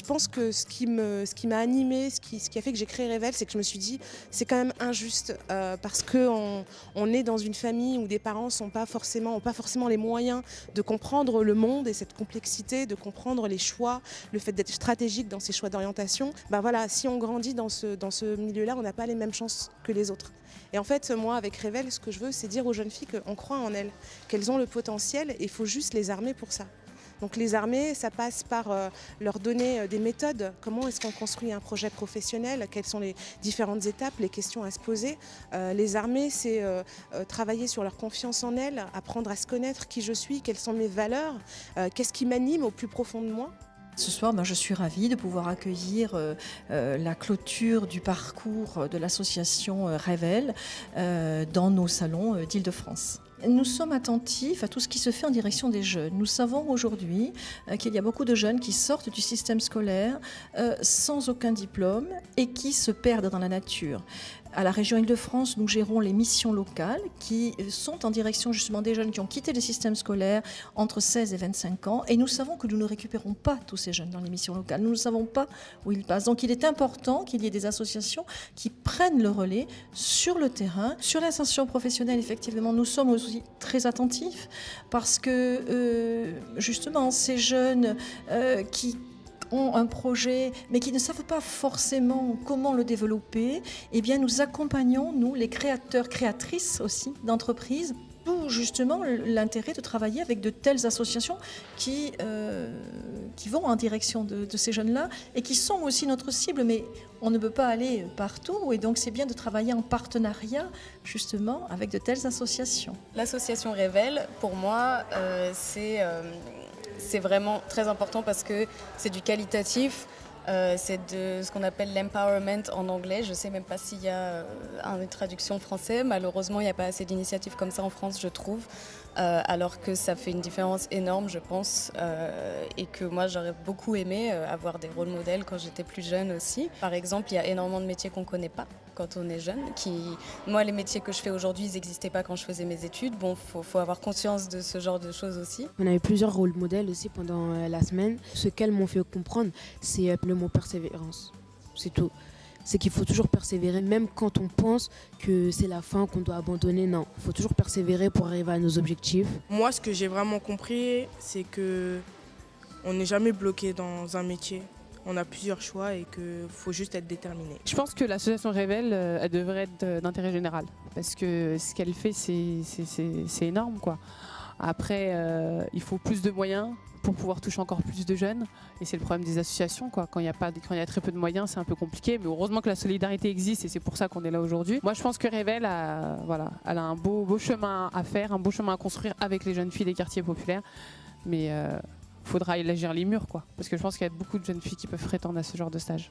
pense que ce qui m'a animée, ce qui a fait que j'ai créé Révèle, c'est que je me suis dit c'est quand même injuste parce qu'on est dans une famille où des parents n'ont pas forcément les moyens de comprendre le monde et cette complexité, de comprendre les choix, le fait d'être stratégique dans ses choix d'orientation. Ben voilà, si on grandit dans ce milieu-là, on n'a pas les mêmes chances que les autres. Et en fait, moi, avec Révèle, ce que je veux, c'est dire aux jeunes filles qu'on croit en elles, qu'elles ont le potentiel et il faut juste les armer pour ça. Donc les armer, ça passe par leur donner des méthodes. Comment est-ce qu'on construit un projet professionnel? Quelles sont les différentes étapes, les questions à se poser? Les armer, c'est travailler sur leur confiance en elles, apprendre à se connaître, qui je suis, quelles sont mes valeurs, qu'est-ce qui m'anime au plus profond de moi. Ce soir, je suis ravie de pouvoir accueillir la clôture du parcours de l'association Révèle dans nos salons d'Île-de-France. Nous sommes attentifs à tout ce qui se fait en direction des jeunes. Nous savons aujourd'hui qu'il y a beaucoup de jeunes qui sortent du système scolaire sans aucun diplôme et qui se perdent dans la nature. À la région Île-de-France, nous gérons les missions locales qui sont en direction justement des jeunes qui ont quitté le système scolaire entre 16 et 25 ans. Et nous savons que nous ne récupérons pas tous ces jeunes dans les missions locales. Nous ne savons pas où ils passent. Donc il est important qu'il y ait des associations qui prennent le relais sur le terrain. Sur l'insertion professionnelle, effectivement, nous sommes aussi très attentifs parce que justement ces jeunes qui ont un projet, mais qui ne savent pas forcément comment le développer, eh bien nous accompagnons, nous, les créateurs, créatrices aussi d'entreprises, d'où justement l'intérêt de travailler avec de telles associations qui vont en direction de ces jeunes-là et qui sont aussi notre cible, mais on ne peut pas aller partout et donc c'est bien de travailler en partenariat justement avec de telles associations. L'association Révèle, pour moi, c'est vraiment très important parce que c'est du qualitatif, c'est de ce qu'on appelle l'empowerment en anglais. Je ne sais même pas s'il y a une traduction française. Malheureusement, il n'y a pas assez d'initiatives comme ça en France, je trouve. Alors que ça fait une différence énorme, je pense, et que moi j'aurais beaucoup aimé avoir des rôles modèles quand j'étais plus jeune aussi. Par exemple, il y a énormément de métiers qu'on ne connaît pas quand on est jeune. Moi, les métiers que je fais aujourd'hui, ils n'existaient pas quand je faisais mes études. Bon, faut avoir conscience de ce genre de choses aussi. On avait plusieurs rôles modèles aussi pendant la semaine. Ce qu'elles m'ont fait comprendre, c'est le mot persévérance. C'est tout. C'est qu'il faut toujours persévérer, même quand on pense que c'est la fin, qu'on doit abandonner. Non, il faut toujours persévérer pour arriver à nos objectifs. Moi, ce que j'ai vraiment compris, c'est qu'on n'est jamais bloqué dans un métier. On a plusieurs choix et qu'il faut juste être déterminé. Je pense que l'association Révèle, elle devrait être d'intérêt général parce que ce qu'elle fait, c'est énorme, quoi. Après, il faut plus de moyens pour pouvoir toucher encore plus de jeunes. Et c'est le problème des associations, quoi. Quand il y a très peu de moyens, c'est un peu compliqué. Mais heureusement que la solidarité existe et c'est pour ça qu'on est là aujourd'hui. Moi, je pense que Révèle elle a un beau chemin à faire, un beau chemin à construire avec les jeunes filles des quartiers populaires. Mais faudra élargir les murs, quoi. Parce que je pense qu'il y a beaucoup de jeunes filles qui peuvent prétendre à ce genre de stage.